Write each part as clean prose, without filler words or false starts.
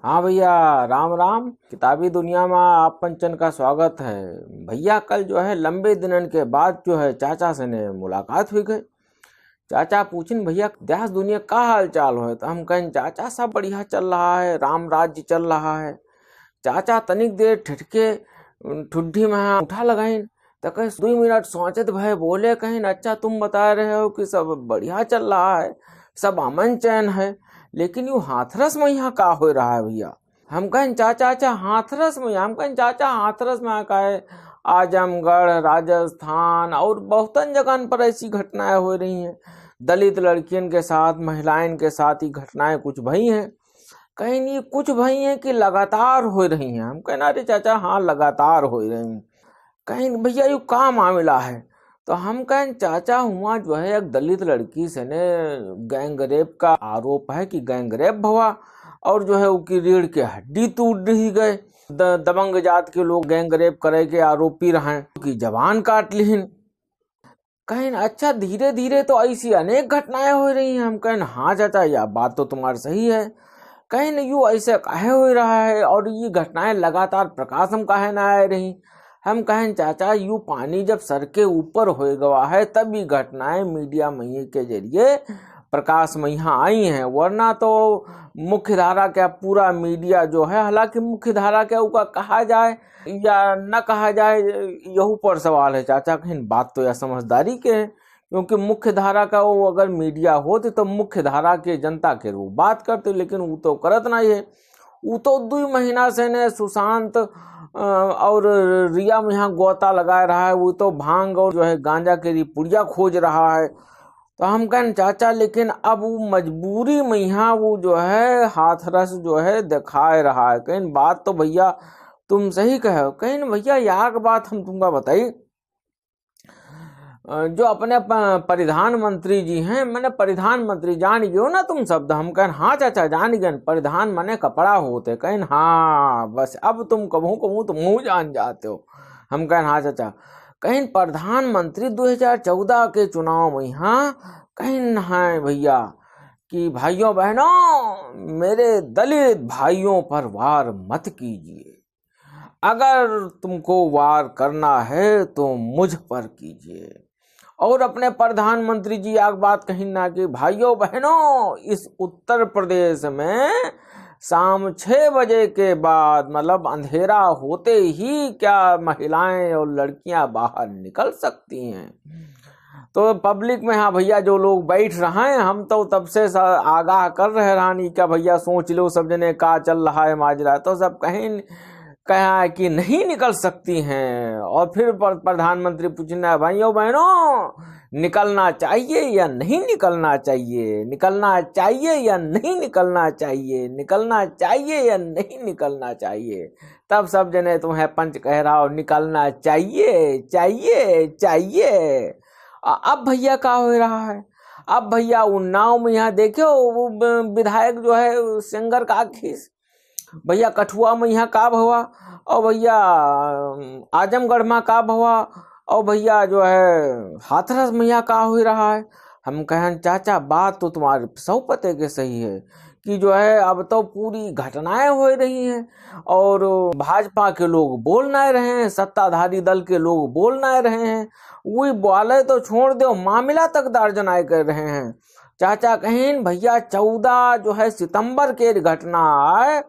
हाँ भैया, राम राम। किताबी दुनिया में आप पंचन का स्वागत है। भैया कल जो है लंबे दिनन के बाद जो है चाचा से ने मुलाकात हुई गई। चाचा पूछिन भैया देश दुनिया का हाल चाल हो, तो हम कहें चाचा सब बढ़िया चल रहा है, राम राज्य चल रहा है। चाचा तनिक देर ठिठके ठुड्डी में उठा लगाइन तो कहीं 2 मिनट सोचत भय बोले, कहीं अच्छा तुम बता रहे हो कि सब बढ़िया चल रहा है, सब अमन चैन है, लेकिन यू हाथरस में यहाँ का हो रहा है भैया। हम कहें चाचा हाथरस में, हम कहें चाचा हाथरस में का है, आजमगढ़, राजस्थान और बहुतन जगह पर ऐसी घटनाएं हो रही हैं। दलित लड़कियों के साथ, महिलाएं के साथ ही घटनाएं कुछ भई हैं। कहीं नहीं कुछ भई हैं कि लगातार हो रही हैं। हम कहना अरे चाचा हाँ लगातार हो रही हैं। कहीं भैया यू का मामला है, तो हम कहें चाचा हुआ जो है एक दलित लड़की से ने गैंग रेप का आरोप है कि गैंग रेप हुआ और जो है उसकी रीढ़ के हड्डी टूट रही गए। दबंग जात के लोग गैंग रेप करे के आरोपी रहे कि जवान काट लिहिन। कहें अच्छा धीरे धीरे तो ऐसी अनेक घटनाएं हो रही हैं। हम कहें हाँ चाचा यह बात तो तुम्हारी सही है। कहीं न यू ऐसे काहे हो रहा है और ये घटनाएं लगातार प्रकाश में काहे ना आ रही। हम कहें चाचा यू पानी जब सर के ऊपर हो गवा है तब ये घटनाएं मीडिया में के जरिए प्रकाश में यहाँ आई हैं, वरना तो मुख्य धारा का पूरा मीडिया जो है, हालांकि मुख्य धारा का उका कहा जाए या न कहा जाए यहू पर सवाल है चाचा। कहीं बात तो यह समझदारी के है, क्योंकि मुख्य धारा का वो अगर मीडिया होते तो मुख्य धारा के जनता के रूप बात करते, लेकिन वो तो करत नहीं है। वो तो 2 महीना से ने सुशांत और रिया में यहाँ गोता लगा रहा है, वो तो भांग और जो है गांजा के पुड़िया खोज रहा है। तो हम कहें चाचा लेकिन अब वो मजबूरी में यहाँ वो जो है हाथरस जो है दिखाए रहा है। कहीं बात तो भैया तुम सही कहो। कहीं भैया यार बात हम तुमको बताई, जो अपने प्रधानमंत्री जी हैं, मैंने प्रधानमंत्री जान गए ना तुम शब्द। हम कहें हाँ चाचा जान गए, प्रधान मने कपड़ा होते। कहें हाँ बस अब तुम कहूँ कहूँ तुम मुँह जान जाते हो। हम कहें हाँ चाचा। कहीं प्रधानमंत्री 2014 के चुनाव में यहाँ कहीं है भैया कि भाइयों बहनों मेरे दलित भाइयों पर वार मत कीजिए, अगर तुमको वार करना है तो मुझ पर कीजिए। और अपने प्रधानमंत्री जी आग बात कही ना कि भाइयों बहनों इस उत्तर प्रदेश में शाम 6 बजे के बाद मतलब अंधेरा होते ही क्या महिलाएं और लड़कियां बाहर निकल सकती हैं। तो पब्लिक में हाँ भैया जो लोग बैठ रहे हैं, हम तो तब से आगाह कर रहे रानी क्या भैया सोच लो सब जने का चल रहा है माजरा, तो सब कहीं कहा कि नहीं निकल सकती हैं। और फिर प्रधानमंत्री पूछना भाइयों बहनों निकलना चाहिए या नहीं निकलना चाहिए, निकलना चाहिए या नहीं निकलना चाहिए, निकलना चाहिए या नहीं निकलना चाहिए। तब सब जने तुम्हें पंच कह रहा हो निकलना चाहिए चाहिए चाहिए। अब भैया क्या हो रहा है, अब भैया उन्नाव में यहाँ देखो वो विधायक जो है सिंगर का खीस, भैया कठुआ में यहाँ का हुआ, और भैया आजमगढ़ में का हुआ, और भैया जो है हाथरस में यहाँ का हो रहा है। हम कहें चाचा बात तो तुम्हारे 100 पते के सही है कि जो है अब तो पूरी घटनाएं हो रही हैं और भाजपा के लोग बोल नहीं रहे हैं, सत्ताधारी दल के लोग बोल नहीं रहे हैं। वही बोले तो छोड़ दो, मामला तक दर्जनाए कर रहे हैं। चाचा कहीं भैया 14 जो है सितंबर के घटना है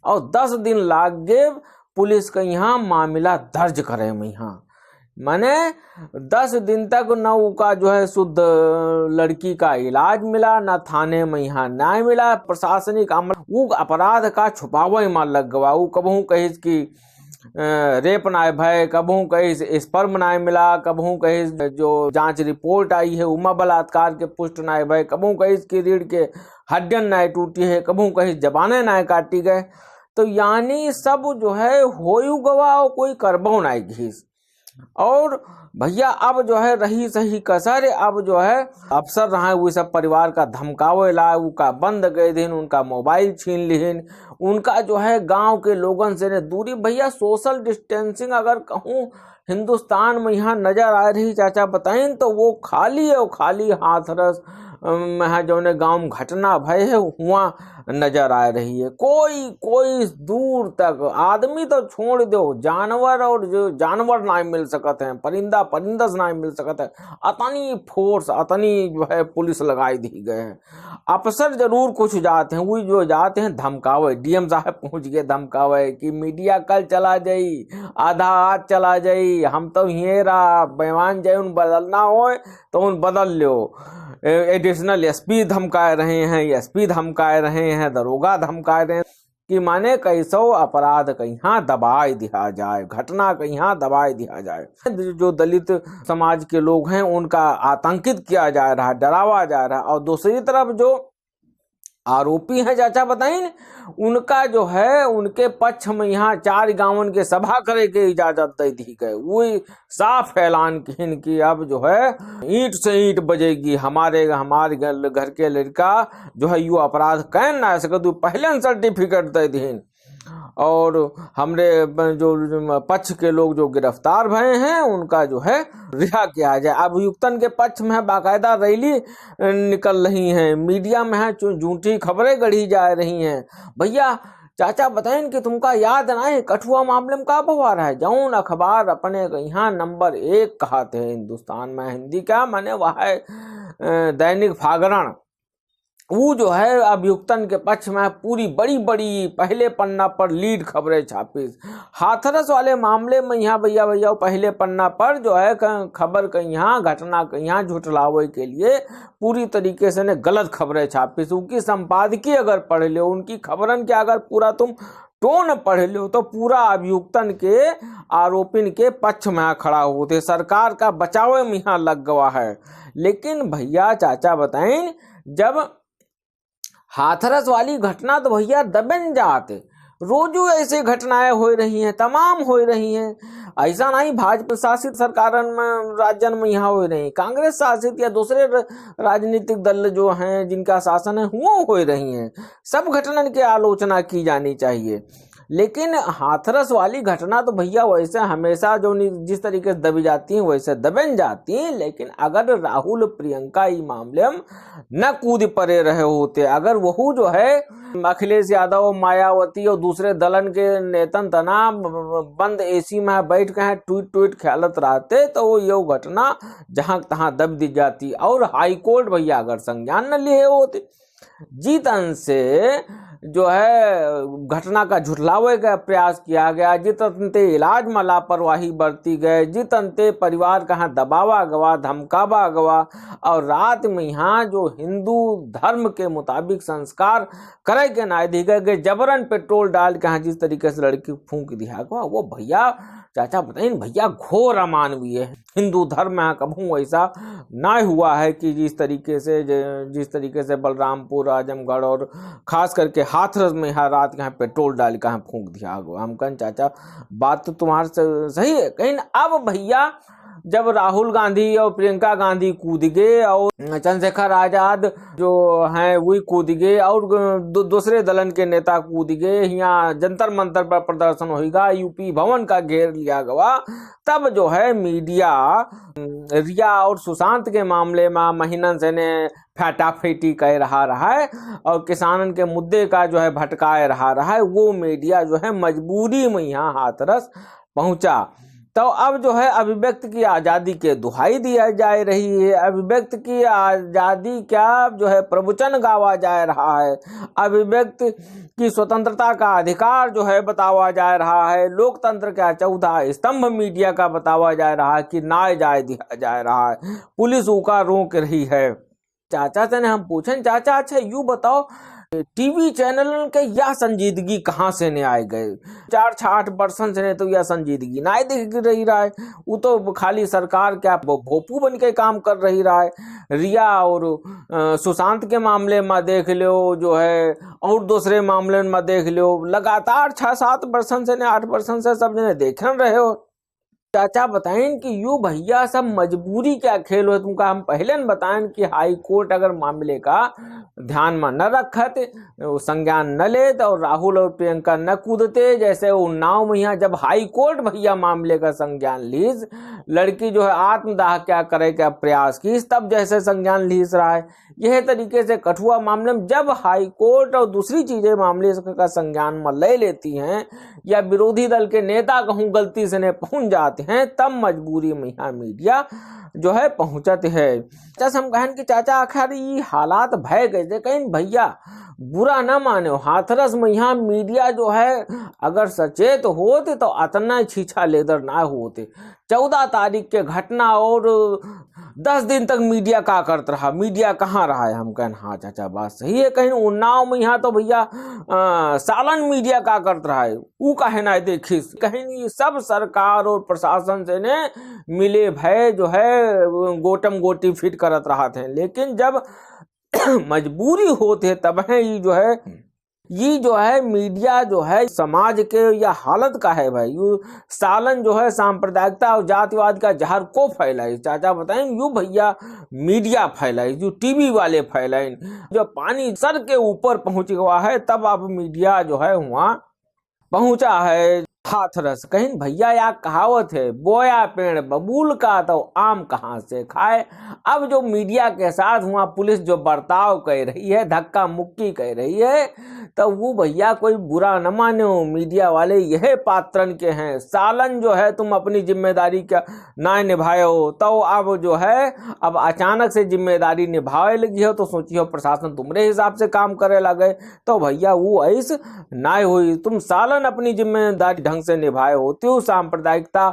और 10 दिन लाग गए पुलिस का यहाँ मामला दर्ज करे में। यहाँ माने 10 दिन तक न उका जो है शुद्ध लड़की का इलाज मिला, न थाने में यहाँ न्याय मिला। प्रशासनिक अमल वो अपराध का छुपावे में लग गवा। वो कबहू कही कि रेप नाय भय, कबहू कही स्पर्म नाय मिला, कबहू कही जो जांच रिपोर्ट आई है उमा बलात्कार के पुष्ट नाय भय, कबहू कही कि रीढ़ के हड्डियन नाय टूटी है, कबहू कही जबाने नाय काटी गए। तो यानी सब जो है होयू गवा और कोई करबो नाय घीस। और भैया अब जो है रही सही कसर, अब जो है अफसर रहा है वो सब परिवार का धमकावे ला, उनका बंद गए दिन, उनका मोबाइल छीन लिहिन, उनका जो है गांव के लोगन से ने दूरी। भैया सोशल डिस्टेंसिंग अगर कहूँ हिंदुस्तान में यहाँ नजर आ रही चाचा बताएं तो वो खाली है, वो खाली हाथरस में जो ने गांव घटना भय है हुआ नजर आ रही है। कोई दूर तक आदमी तो छोड़ दो, जानवर और जो जानवर नहीं मिल सकते हैं, परिंदा से नहीं मिल सकते हैं। अतनी फोर्स, अतनी जो है पुलिस लगाई दी गए हैं। अफसर जरूर कुछ जाते हैं, वो जो जाते हैं धमकावे, डीएम साहब पहुंच गए धमकावे कि मीडिया कल चला जाई, आधा आज चला जाई, हम तो ये रहा बेमान जाए उन बदलना हो तो उन बदल लो। एडिशनल एसपी धमकाए रहे हैं, एसपी धमकाए रहे हैं, दरोगा धमकाए रहे हैं कि माने कैसो अपराध कहीं दबाई दिया जाए, घटना कहीं दबाई दिया जाए। जो दलित समाज के लोग हैं उनका आतंकित किया जा रहा है, डरावा जा रहा है। और दूसरी तरफ जो आरोपी हैं चाचा बताइन, उनका जो है उनके पक्ष में यहाँ 4 गांवन के सभा करे के इजाजत दे दी गई। वो साफ ऐलान किन कि अब जो है ईंट से ईंट बजेगी, हमारे घर के लड़का जो है यू अपराध कैन ना सके तो पहले सर्टिफिकेट दे दीन। और हमरे जो पक्ष के लोग जो गिरफ्तार भये हैं उनका जो है रिहा किया जाए। अभियुक्तन के पक्ष में बाकायदा रैली निकल रही हैं, मीडिया में है झूठी खबरें गढ़ी जा रही हैं। भैया चाचा बताएं कि तुमका याद ना है कठुआ मामले में का बवार है, जौन अखबार अपने यहाँ नंबर 1 कहते हैं हिंदुस्तान में, हिंदी क्या माने वह है दैनिक जागरण, वो जो है अभियुक्तन के पक्ष में पूरी बड़ी पहले पन्ना पर लीड खबरें छापी। हाथरस वाले मामले में यहाँ भैया पहले पन्ना पर जो है खबर कहीं घटना कहीं झुठलावे के लिए पूरी तरीके से ने गलत खबरें छापी। उनकी संपादकीय अगर पढ़ लो, उनकी खबरन के अगर पूरा तुम टोन पढ़ लो तो पूरा अभियुक्तन के आरोपिन के पक्ष में खड़ा होते, सरकार का बचाव में यहाँ लग गया है। लेकिन भैया चाचा बताएं, जब हाथरस वाली घटना तो भैया दबन जाते, रोजू ऐसे घटनाएं हो रही हैं, तमाम हो रही हैं। ऐसा नहीं भाजपा शासित सरकारन में राज्यन में यहाँ हो रही, कांग्रेस शासित या दूसरे राजनीतिक दल जो हैं जिनका शासन है वो हो रही हैं। सब घटनन की आलोचना की जानी चाहिए। लेकिन हाथरस वाली घटना तो भैया वैसे हमेशा जो जिस तरीके से दबी जाती हैं वैसे दबन जाती हैं। लेकिन अगर राहुल प्रियंका इस मामले में न कूद पड़े रहे होते, अगर वह जो है अखिलेश यादव, मायावती और दूसरे दलन के नेतन तना बंद एसी में बैठ के ट्वीट खेलत रहते तो वो ये घटना जहां तहां दब दी जाती। और हाईकोर्ट भैया अगर संज्ञान न लिए होते, जीतन से जो है घटना का झुठलावे का प्रयास किया गया, जितनते इलाज में लापरवाही बरती गए, जितनते परिवार कहाँ दबावा गवा, धमकावा गवा, और रात में यहाँ जो हिंदू धर्म के मुताबिक संस्कार करे के ना दी गए, जबरन पेट्रोल डाल के जिस तरीके से लड़की फूंक दिया गया, वो भैया चाचा बताइए भैया घोर अमानवीय है। हिंदू धर्म में कभी ऐसा ना हुआ है कि जिस तरीके से बलरामपुर, आजमगढ़ और खास करके हाथरस में यहाँ रात यहाँ पेट्रोल डाल के फूंक दिया गया। हम कहें चाचा बात तो तुम्हारे सही है। कहीं अब भैया जब राहुल गांधी और प्रियंका गांधी कूद गए और चंद्रशेखर आजाद जो हैं वही कूद गए और दूसरे दलन के नेता कूद गए, यहाँ जंतर मंतर पर प्रदर्शन होगा, यूपी भवन का घेर लिया गया, तब जो है मीडिया रिया और सुशांत के मामले में महीनन से ने फटाफटी कह रहा है और किसानन के मुद्दे का जो है भटकाए रहा है। वो मीडिया जो है मजबूरी में यहाँ हाथरस पहुंचा। तो अब जो है अभिव्यक्ति की आज़ादी के दुहाई दिया जा रही है, अभिव्यक्ति की आज़ादी क्या जो है प्रवचन गावा जा रहा है, अभिव्यक्ति की स्वतंत्रता का अधिकार जो है बतावा जा रहा है, लोकतंत्र का 14 स्तंभ मीडिया का बतावा जा रहा है कि ना जाए दिया जा रहा है, पुलिस उका रोक रही है। चाचा से ने हम पूछें, चाचा अच्छा यूँ बताओ टीवी चैनल के यह संजीदगी कहाँ से ने आए गए? 4-8 वर्षन से ने तो यह संजीदगी ना दिख रही रहा है, वो तो खाली सरकार क्या भोपू बन के काम कर रही रहा है। रिया और सुशांत के मामले में देख लो जो है, और दूसरे मामले में देख लो, लगातार 6-7 वर्षन से ने 8 वर्षन से सब ने देख रहे हो चाचा बताएं कि यू भैया सब मजबूरी क्या खेल हो तुमका। हम पहले न बताएं कि हाई कोर्ट अगर मामले का ध्यान में न रखत, संज्ञान न लेत और राहुल और प्रियंका न कूदते, जैसे उन्नाव में यहाँ जब हाई कोर्ट भैया मामले का संज्ञान लीज, लड़की जो है आत्मदाह क्या करे क्या प्रयास की, तब जैसे संज्ञान लीज रहा है। यह तरीके से कठुआ मामले में जब हाई कोर्ट और दूसरी चीजें मामले का संज्ञान में ले लेती हैं या विरोधी दल के नेता कहूँ गलती से पहुंच जाते हैं, तब मजबूरी में यहाँ मीडिया जो है पहुंचत है। जैसे हम कहें कि चाचा आखिर ये हालात भय गए थे, कहीं भैया बुरा न माने, हाथरस में यहाँ मीडिया जो है अगर सचेत होते तो अतना छीछा लेदर ना होते। 14 तारीख के घटना और 10 दिन तक मीडिया का करता रहा, मीडिया कहाँ रहा है। हम कहें हाँ चाचा बात सही है। कहीं उन्नाव में यहाँ तो भैया सालन मीडिया का करता रहा है, वो कहे ना देखी। कहीं सब सरकार और प्रशासन से ने मिले भय जो है गोटम गोटी फिट करत रहा थे, लेकिन जब मजबूरी होते तब है ये जो है मीडिया जो है समाज के या हालत का है भाई। यू सालन जो है सांप्रदायिकता और जातिवाद का जहर को फैलाई। चाचा बताएं यू भैया मीडिया फैलाई, जो टीवी वाले फैलाई, जो पानी सर के ऊपर पहुंच गया है, तब अब मीडिया जो है वहां पहुंचा है। हाथरस कहीं भैया या कहावत है, बोया पेड़ बबूल का तो आम कहाँ से खाए। अब जो मीडिया के साथ वहाँ पुलिस जो बर्ताव कर रही है, धक्का मुक्की कर रही है, तो वो भैया कोई बुरा न मानो। मीडिया वाले यह पात्रन के हैं, सालन जो है तुम अपनी जिम्मेदारी का ना निभाए हो, तो अब जो है अब अचानक से जिम्मेदारी निभाए लगी हो, तो सोची हो प्रशासन तुम्हारे हिसाब से काम करे लगे, तो भैया वो ऐस ना हुई। तुम सालन अपनी जिम्मेदारी ढंग से निभाए होती हो, सांप्रदायिकता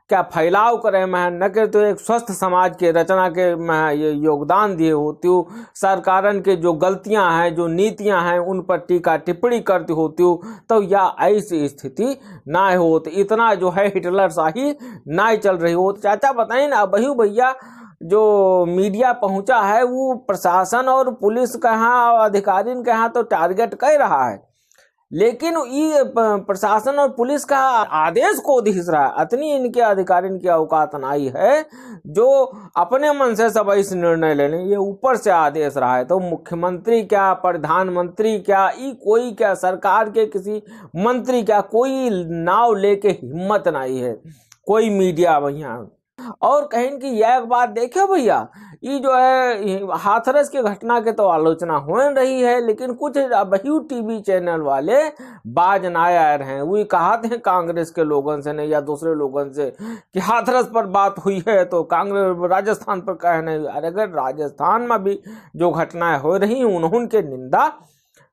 क्या फैलाव करे मैं न के तो एक स्वस्थ समाज के रचना के मैं ये योगदान दिए होती हूँ। सरकारन के जो गलतियां हैं, जो नीतियां हैं, उन पर टीका टिप्पणी करती होती हूँ, तो या ऐसी स्थिति ना होती, इतना जो है हिटलर शाही ना चल रही हो। चाचा बताइए ना बहू भैया जो मीडिया पहुंचा है वो प्रशासन और पुलिस के यहाँ अधिकारी के यहाँ तो टारगेट कर रहा है, लेकिन ये प्रशासन और पुलिस का आदेश को दिख रहा है। अतनी इनके अधिकारी की औकात नहीं है जो अपने मन से सब इस निर्णय ले लें, ये ऊपर से आदेश रहा है। तो मुख्यमंत्री क्या, प्रधानमंत्री क्या, ये कोई क्या, सरकार के किसी मंत्री क्या, कोई नाव लेके हिम्मत नहीं है कोई मीडिया भैया। और कहीं की यह बात देखे भैया, ये जो है हाथरस की घटना के तो आलोचना हो रही है, लेकिन कुछ बहु टीवी चैनल वाले बाज ना आ रहे हैं। वो कहते हैं कांग्रेस के लोगों से नहीं या दूसरे लोगों से कि हाथरस पर बात हुई है तो कांग्रेस राजस्थान पर कहे नहीं। अगर राजस्थान में भी जो घटनाएं हो रही उनके निंदा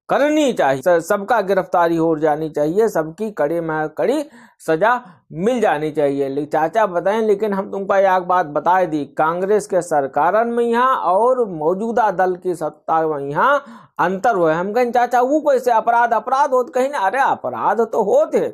करनी चाहिए, सबका गिरफ्तारी हो जानी चाहिए, सबकी कड़ी में कड़ी सजा मिल जानी चाहिए। चाचा बताएं, लेकिन हम तुमको एक बात बता दी, कांग्रेस के सरकारन में यहाँ और मौजूदा दल की सत्ता में यहाँ अंतर हुआ है। हम कहें चाचा वो कैसे अपराध होते, कहीं ना, अरे अपराध तो होते,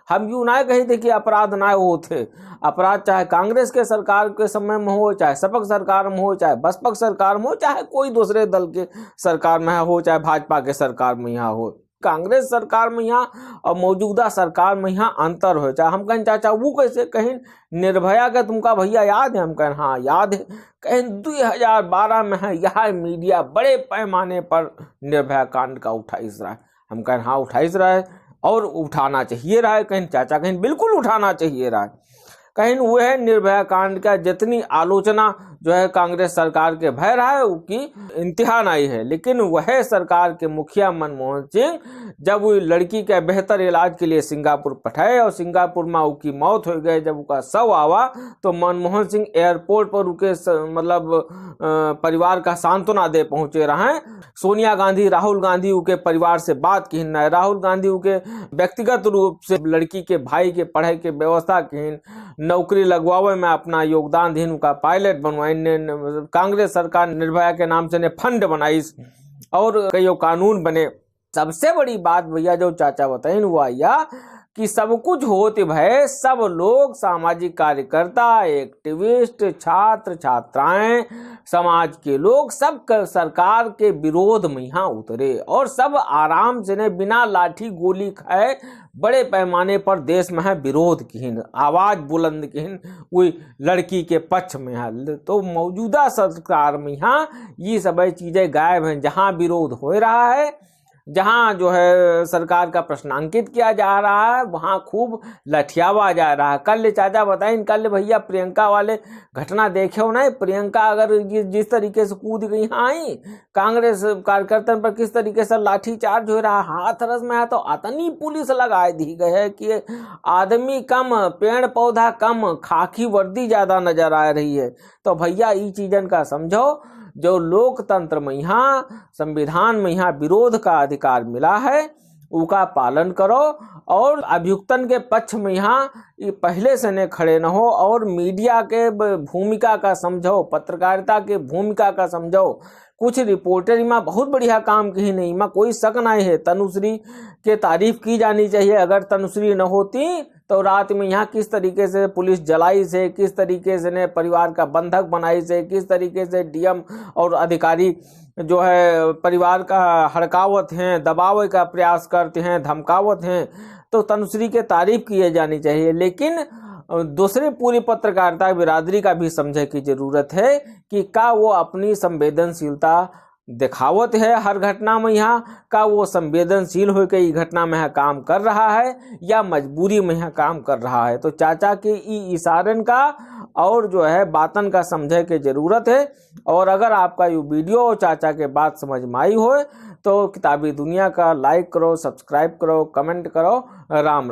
हम यूं ना कही थे कि अपराध ना होते। अपराध चाहे कांग्रेस के सरकार के समय में हो, चाहे सपक सरकार में हो, चाहे बसपा सरकार में हो, चाहे कोई दूसरे दल के सरकार में हो, चाहे भाजपा के सरकार में यहाँ हो, कांग्रेस सरकार में यहाँ और मौजूदा सरकार में यहाँ अंतर हो। चाहे हम कहें चाचा वो कैसे, कहीं निर्भया का तुमका भैया याद है? हम कहें हाँ याद है। कहीं 2012 में है यह मीडिया बड़े पैमाने पर निर्भया कांड का उठाइस रहा है। हम कहें हाँ उठाइस रहा है और उठाना चाहिए रहा है। कहीं चाचा कहीं बिल्कुल उठाना चाहिए रहा है। कहीं वो है निर्भया कांड का जितनी आलोचना जो है कांग्रेस सरकार के भय रहा है उसकी इंतहा नहीं है, लेकिन वह सरकार के मुखिया मनमोहन सिंह जब वो लड़की के बेहतर इलाज के लिए सिंगापुर पठाए और सिंगापुर में उसकी मौत हो गई, जब उसका शव आवा तो मनमोहन सिंह एयरपोर्ट पर उसके मतलब परिवार का सांत्वना दे पहुंचे रहे। सोनिया गांधी, राहुल गांधी उसके परिवार से बात की न, राहुल गांधी उसके व्यक्तिगत रूप से लड़की के भाई के पढ़ाई के व्यवस्था की, नौकरी लगवावे में अपना योगदान दीन, का पायलट बनवाई। कांग्रेस सरकार निर्भया के नाम से ने फंड बनाई और कई कानून बने। सबसे बड़ी बात भैया जो चाचा बताइन वो आया कि सब कुछ होते भय सब लोग सामाजिक कार्यकर्ता, एक्टिविस्ट, छात्र छात्राएं, समाज के लोग सब सरकार के विरोध में यहाँ उतरे और सब आराम से ने बिना लाठी गोली खाए बड़े पैमाने पर देश में है विरोध किन, आवाज बुलंद किन वही लड़की के पक्ष में है। तो मौजूदा सरकार में यहाँ ये सब चीजें गायब हैं। जहाँ विरोध हो रहा है, जहाँ जो है सरकार का प्रश्नांकित किया जा रहा है, वहाँ खूब लठियावा जा रहा है। कल चाचा बताएं, कल भैया प्रियंका वाले घटना देखे हो ना, प्रियंका अगर जिस तरीके से कूद गई आई, कांग्रेस कार्यकर्ता पर किस तरीके से लाठीचार्ज हो रहा, हाथ रस में है तो अतनी पुलिस लगा दी गई है कि आदमी कम, पेड़ पौधा कम, खाकी वर्दी ज्यादा नजर आ रही है। तो भैया ये चीजन का समझो, जो लोकतंत्र में यहाँ, संविधान में यहाँ विरोध का अधिकार मिला है उसका पालन करो और अभियुक्तन के पक्ष में यहाँ पहले से न खड़े न हो और मीडिया के भूमिका का समझो, पत्रकारिता के भूमिका का समझो। कुछ रिपोर्टर इमा बहुत बढ़िया काम की नहीं, इमा कोई शक नहीं है। तनुश्री के तारीफ की जानी चाहिए। अगर तनुश्री न होती तो रात में यहाँ किस तरीके से पुलिस जलाई से, किस तरीके से ने परिवार का बंधक बनाई से, किस तरीके से डीएम और अधिकारी जो है परिवार का हड़कावत हैं, दबाव का प्रयास करते हैं, धमकावत हैं। तो तनुश्री के तारीफ की जानी चाहिए। लेकिन दूसरी पूरी पत्रकारिता बिरादरी का भी समझे की जरूरत है कि का वो अपनी संवेदनशीलता दिखावत है हर घटना में, यहाँ का वो संवेदनशील होकर ये घटना में यहाँ काम कर रहा है या मजबूरी में यहाँ काम कर रहा है। तो चाचा के इशारन का और जो है बातन का समझे के जरूरत है। और अगर आपका ये वीडियो और चाचा के बात समझ में आई हो तो किताबी दुनिया का लाइक करो, सब्सक्राइब करो, कमेंट करो। राम राम।